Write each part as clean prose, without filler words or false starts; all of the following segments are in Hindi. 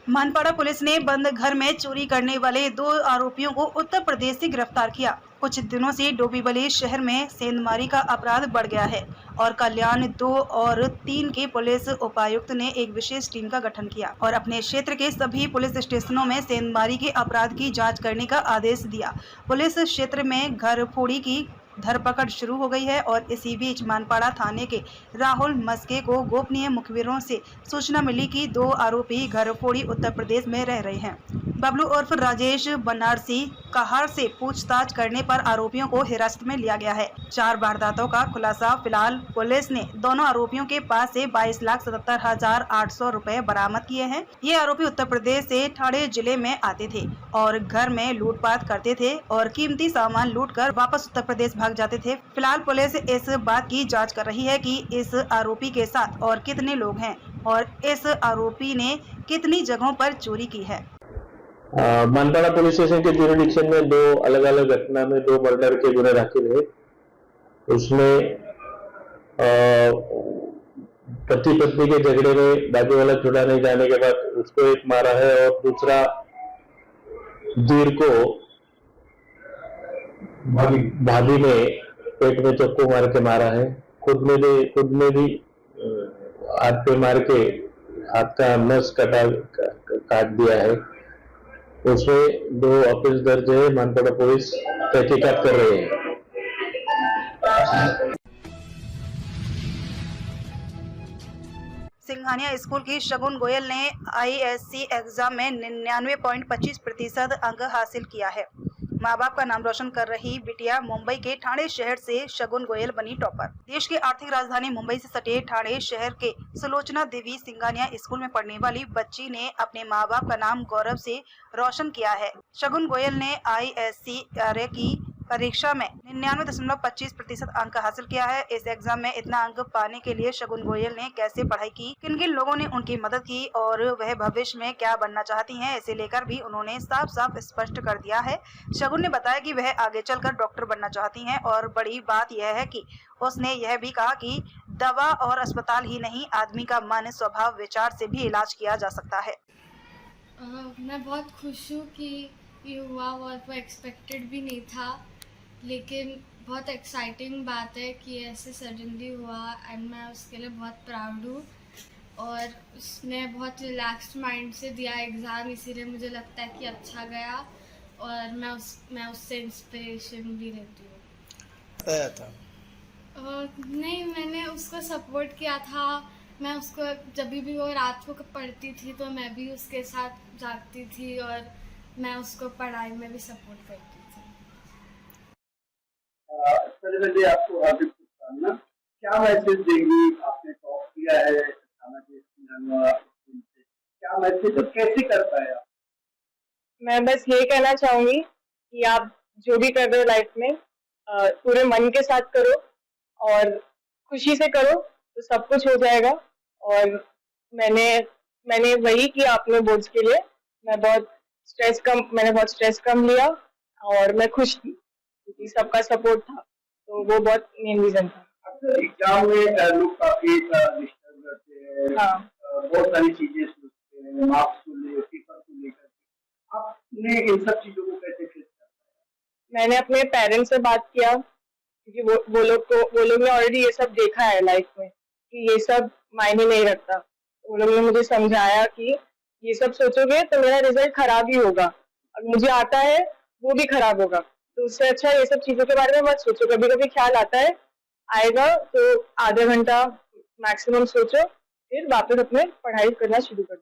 मानपाड़ा पुलिस ने बंद घर में चोरी करने वाले 2 आरोपियों को उत्तर प्रदेश से गिरफ्तार किया। कुछ दिनों से डोंबिवली शहर में सेंधमारी का अपराध बढ़ गया है और कल्याण 2 और 3 के पुलिस उपायुक्त ने एक विशेष टीम का गठन किया और अपने क्षेत्र के सभी पुलिस स्टेशनों में सेंधमारी के अपराध की जांच करने का आदेश दिया। पुलिस क्षेत्र में घर फोड़ी की धरपकड़ शुरू हो गई है और इसी बीच मानपाड़ा थाने के राहुल मस्के को गोपनीय मुखबिरों से सूचना मिली कि 2 आरोपी घर फोड़ी उत्तर प्रदेश में रह रहे हैं। बबलू उर्फ राजेश बनारसी कहार से पूछताछ करने पर आरोपियों को हिरासत में लिया गया है। 4 वारदातों का खुलासा। फिलहाल पुलिस ने दोनों आरोपियों के पास से 22,77,800 रुपए बरामद किए हैं। ये आरोपी उत्तर प्रदेश से ठाणे जिले में आते थे और घर में लूटपाट करते थे और कीमती सामान लूटकर वापस उत्तर प्रदेश भाग जाते थे। फिलहाल पुलिस इस बात की जांच कर रही है कि इस आरोपी के साथ और कितने लोग हैं और इस आरोपी ने कितनी जगहों पर चोरी की है। मानपाड़ा पुलिस स्टेशन के ज्यूरिडिक्शन में 2 अलग अलग घटना में 2 मर्डर के गुने दाखिल है। उसमें पति पत्नी के झगड़े में बाजू वाला छुड़ाने जाने के बाद उसको एक मारा है और दूसरा धीर को भाभी ने पेट में चाकू मार के मारा है। खुद में भी हाथ पे मार के हाथ का नस काट दिया है। उसमें 2 ऑफिस दर्ज है। मानपाड़ा पुलिस तहकीकात कर रही है। सिंघानिया स्कूल की शगुन गोयल ने ISC एग्जाम में 99.25% अंक हासिल किया है। माँ बाप का नाम रोशन कर रही बिटिया मुंबई के ठाणे शहर से शगुन गोयल बनी टॉपर। देश की आर्थिक राजधानी मुंबई से सटे ठाणे शहर के सुलोचना देवी सिंघानिया स्कूल में पढ़ने वाली बच्ची ने अपने माँ बाप का नाम गौरव से रोशन किया है। शगुन गोयल ने ISC की परीक्षा में 99.25% अंक हासिल किया है। इस एग्जाम में इतना अंक पाने के लिए शगुन गोयल ने कैसे पढ़ाई की, किन किन लोगों ने उनकी मदद की और वह भविष्य में क्या बनना चाहती हैं, इसे लेकर भी उन्होंने साफ साफ स्पष्ट कर दिया है। शगुन ने बताया कि वह आगे चलकर डॉक्टर बनना चाहती हैं और बड़ी बात यह है कि उसने यह भी कहा कि दवा और अस्पताल ही नहीं, आदमी का मन, स्वभाव, विचार से भी इलाज किया जा सकता है। मैं बहुत खुश हूँ कि ये हुआ और वो एक्सपेक्टेड भी नहीं था, लेकिन बहुत एक्साइटिंग बात है कि ऐसे सडनली हुआ एंड मैं उसके लिए बहुत प्राउड हूँ। और उसने बहुत रिलैक्स्ड माइंड से दिया एग्ज़ाम, इसीलिए मुझे लगता है कि अच्छा गया और मैं उससे इंस्पिरेशन भी लेती हूँ। आया था नहीं, मैंने उसको सपोर्ट किया था। मैं उसको जब भी वो रात को पढ़ती थी तो मैं भी उसके साथ जागती थी और मैं उसको पढ़ाई में भी सपोर्ट करती थी। सबसे आपको हार्दिक शुभकामना। क्या मैसेज देंगी? आपने टॉप किया है थाना के स्कूल से, क्या मैसेज और कैसे कर पाए आप? मैं बस ये कहना चाहूंगी कि आप जो भी कर रहे हो लाइफ में पूरे मन के साथ करो और खुशी से करो तो सब कुछ हो जाएगा। और मैंने वही किया अपने बोर्ड्स के लिए। मैंने बहुत स्ट्रेस कम लिया और मैं खुश थी क्योंकि सबका सपोर्ट था, तो वो बहुत मेन रीजन था। अक्सर एग्जाम में लोग काफी डिस्टर्ब करते हैं। हाँ। बहुत सारी चीजें सोचते हैं, मार्क्स को लेकर, पेपर को लेकर। आपने इन सब चीजों को कैसे फेस किया? मैंने अपने पेरेंट्स से बात किया क्योंकि वो लोग ने ऑलरेडी ये सब देखा है लाइफ में कि ये सब मायने नहीं रखता। वो लोग ने मुझे समझाया कि ये सब सोचोगे तो मेरा रिजल्ट खराब ही होगा और मुझे आता है वो भी खराब होगा, तो उससे अच्छा ये सब चीजों के बारे में मत सोचो। कभी कभी ख्याल आता है, आएगा तो आधा घंटा मैक्सिमम सोचो, फिर वापस अपने पढ़ाई करना शुरू कर दो।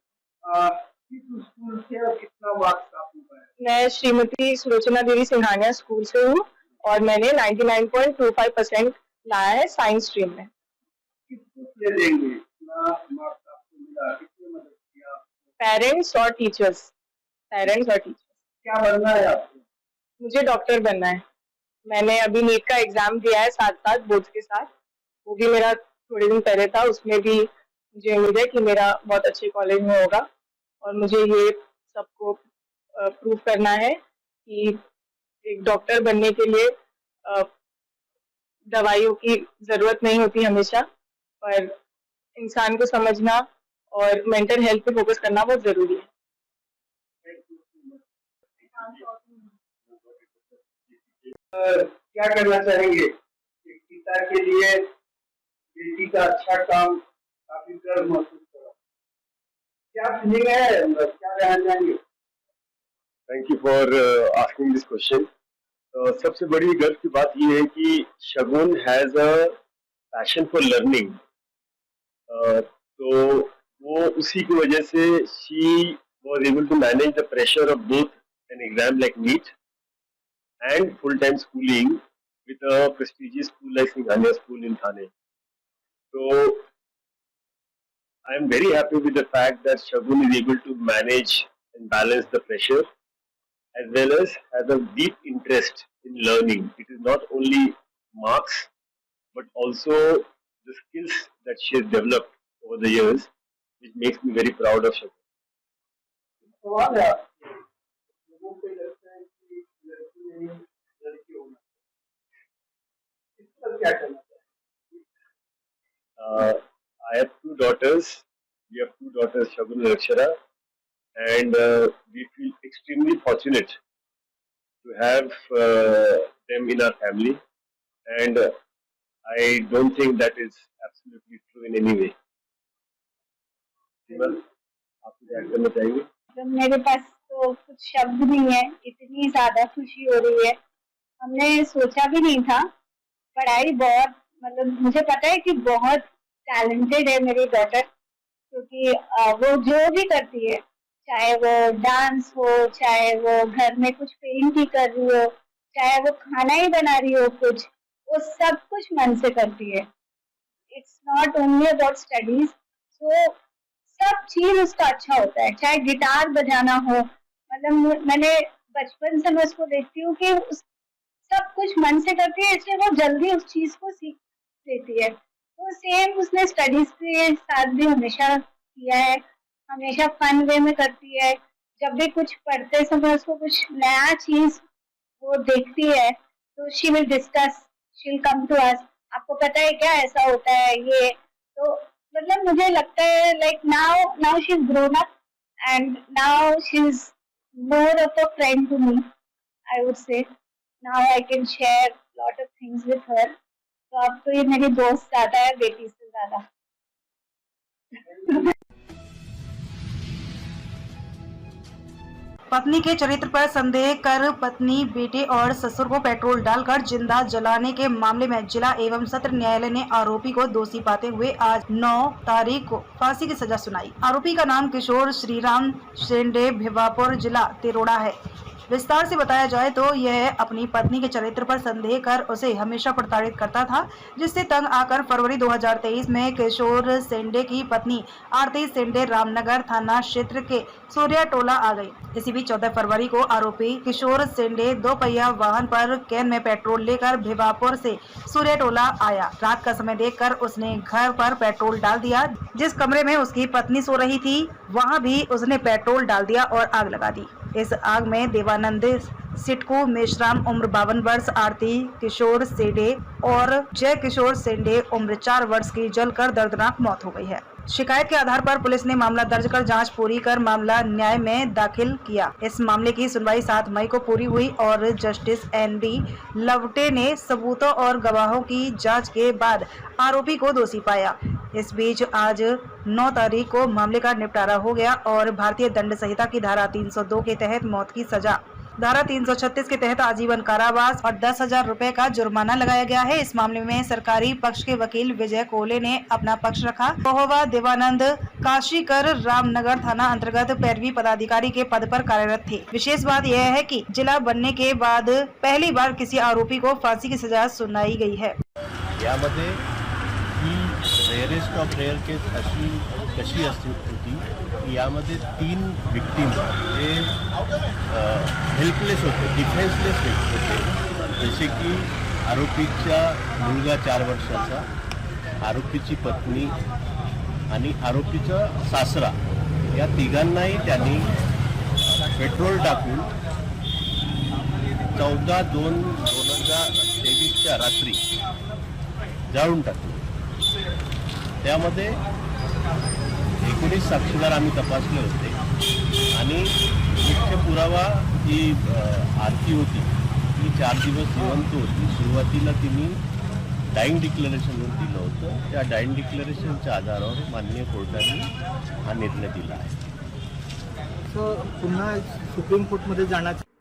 किस स्कूल से और कितना मार्क्स आपको पाया? मैं श्रीमती सुलोचना देवी सिंघानिया स्कूल से हूँ और मैंने 99.25% लाया है साइंस स्ट्रीम में। किसको देंगे? कितना मार्क्स आपको मिला? किसने मदद किया? पेरेंट्स और टीचर्स। क्या बनना है आपको? मुझे डॉक्टर बनना है। मैंने अभी नीट का एग्जाम दिया है साथ बोर्ड्स के साथ, वो भी मेरा थोड़े दिन पहले था। उसमें भी मुझे उम्मीद है कि मेरा बहुत अच्छे कॉलेज में होगा और मुझे ये सबको प्रूव करना है कि एक डॉक्टर बनने के लिए दवाइयों की जरूरत नहीं होती हमेशा, पर इंसान को समझना और मेंटल हेल्थ पे फोकस करना बहुत जरूरी है। क्या करना चाहेंगे? एक पिता के लिए बेटी का अच्छा काम काफी गर्व महसूस करा, क्या फीलिंग है अंदर, क्या कहना चाहेंगे? Thank you for asking this question. सबसे बड़ी गर्व की बात यह है कि Shagun has a passion for learning. तो वो उसी की वजह से she was able to manage the pressure of both an exam like NEET and full-time schooling with a prestigious school like Singhania School in Thane. So I am very happy with the fact that Shagun is able to manage and balance the pressure as well as has a deep interest in learning. It is not only marks but also the skills that she has developed over the years, which makes me very proud of Shagun. सवाल है आपसे, लोगों को लगता है कि लड़की नहीं लड़की होना चाहिए, इस पर क्या करना चाहिए? I have two daughters. We have two daughters, Shagun and Akshara, and we feel extremely fortunate to have them in our family. And I don't think that is absolutely true in any way. Simran, आप कुछ ऐड करना चाहेंगे? तो मेरे पास तो कुछ शब्द नहीं है, इतनी ज्यादा खुशी हो रही है। हमने सोचा भी नहीं था। पढ़ाई बहुत, मतलब मुझे पता है कि बहुत टैलेंटेड है मेरी डॉटर, क्योंकि वो जो भी करती है, चाहे वो डांस हो, चाहे वो घर में कुछ पेंट ही कर रही हो, चाहे वो खाना ही बना रही हो, कुछ वो सब कुछ मन से करती है। It's not only about studies, so सब चीज उसका अच्छा होता है। चाहे गिटार बजाना हो, मतलब मैंने बचपन से मैं उसको देखती हूँ कि सब कुछ मन से करती है, इसलिए वो जल्दी उस चीज को सीख लेती है। तो सेम उसने स्टडीज के साथ भी हमेशा किया है, हमेशा फन वे में करती है। जब भी कुछ पढ़ते समय उसको कुछ नया चीज वो देखती है तो she will discuss, she will come to us, आपको पता है क्या ऐसा होता है ये। तो मतलब मुझे लगता है like now she is grown up and now she is more of a friend to me, I would say. Now I can share lot of things with her. तो अब तो ये मेरी दोस्त ज्यादा है बेटी से ज्यादा। पत्नी के चरित्र पर संदेह कर पत्नी, बेटे और ससुर को पेट्रोल डालकर जिंदा जलाने के मामले में जिला एवं सत्र न्यायालय ने आरोपी को दोषी पाते हुए आज 9 तारीख को फांसी की सजा सुनाई। आरोपी का नाम किशोर श्रीराम सेंडे, भिवापुर, जिला तिरोड़ा है। विस्तार से बताया जाए तो यह अपनी पत्नी के चरित्र पर संदेह कर उसे हमेशा प्रताड़ित करता था, जिससे तंग आकर फरवरी 2023 में किशोर सेंडे की पत्नी आरती सेंडे रामनगर थाना क्षेत्र के सूर्या टोला आ गई। इसी बीच 14 फरवरी को आरोपी किशोर सेंडे 2 पहिया वाहन पर कैन में पेट्रोल लेकर भिवापुर से सूर्या टोला आया। रात का समय देखकर उसने घर पर पेट्रोल डाल दिया। जिस कमरे में उसकी पत्नी सो रही थी वहां भी उसने पेट्रोल डाल दिया और आग लगा दी। इस आग में देवानंद सिटकू मेश्राम उम्र 52 वर्ष, आरती किशोर सेंडे और जय किशोर सेंडे उम्र 4 वर्ष की जलकर दर्दनाक मौत हो गई है। शिकायत के आधार पर पुलिस ने मामला दर्ज कर जांच पूरी कर मामला न्याय में दाखिल किया। इस मामले की सुनवाई 7 मई को पूरी हुई और जस्टिस एनडी लवटे ने सबूतों और गवाहों की जांच के बाद आरोपी को दोषी पाया। इस बीच आज 9 तारीख को मामले का निपटारा हो गया और भारतीय दंड संहिता की धारा 302 के तहत मौत की सजा, धारा 336 के तहत आजीवन कारावास और 10,000 रुपए का जुर्माना लगाया गया है। इस मामले में सरकारी पक्ष के वकील विजय कोले ने अपना पक्ष रखा। कोहवा देवानंद काशीकर रामनगर थाना अंतर्गत पैरवी पदाधिकारी के पद पर कार्यरत थे। विशेष बात यह है कि जिला बनने के बाद पहली बार किसी आरोपी को फांसी की सजा सुनाई गई है। यामध्ये ही रेअरेस्ट ऑफ रेअर केस अशी कशी असते होती, यामध्ये 3 विक्टीम हे हेल्पलेस होते, डिफेन्सलेस होते, जसे की आरोपीचा मुलगा 4 वर्षाचा, आरोपीची पत्नी आणि आरोपीचा सासरा, या तिघांनाही त्यांनी पेट्रोल टाकून 14/2/2023 रात्री जाळून टाकले। त्यामध्ये 19 साक्षीदार आम्ही तपासले होते आणि मुख्य पुरावा जी आरती होती ती 4 दिवस जिवंत होती. सुरुवातीला तिने डाईंग डिक्लरेशन दिलं होतं. त्या डाईंग डिक्लरेशनच्या आधारावर माननीय कोर्टाने हा निर्णय दिला आहे. पुन्हा सुप्रीम कोर्टमध्ये जाण्याचं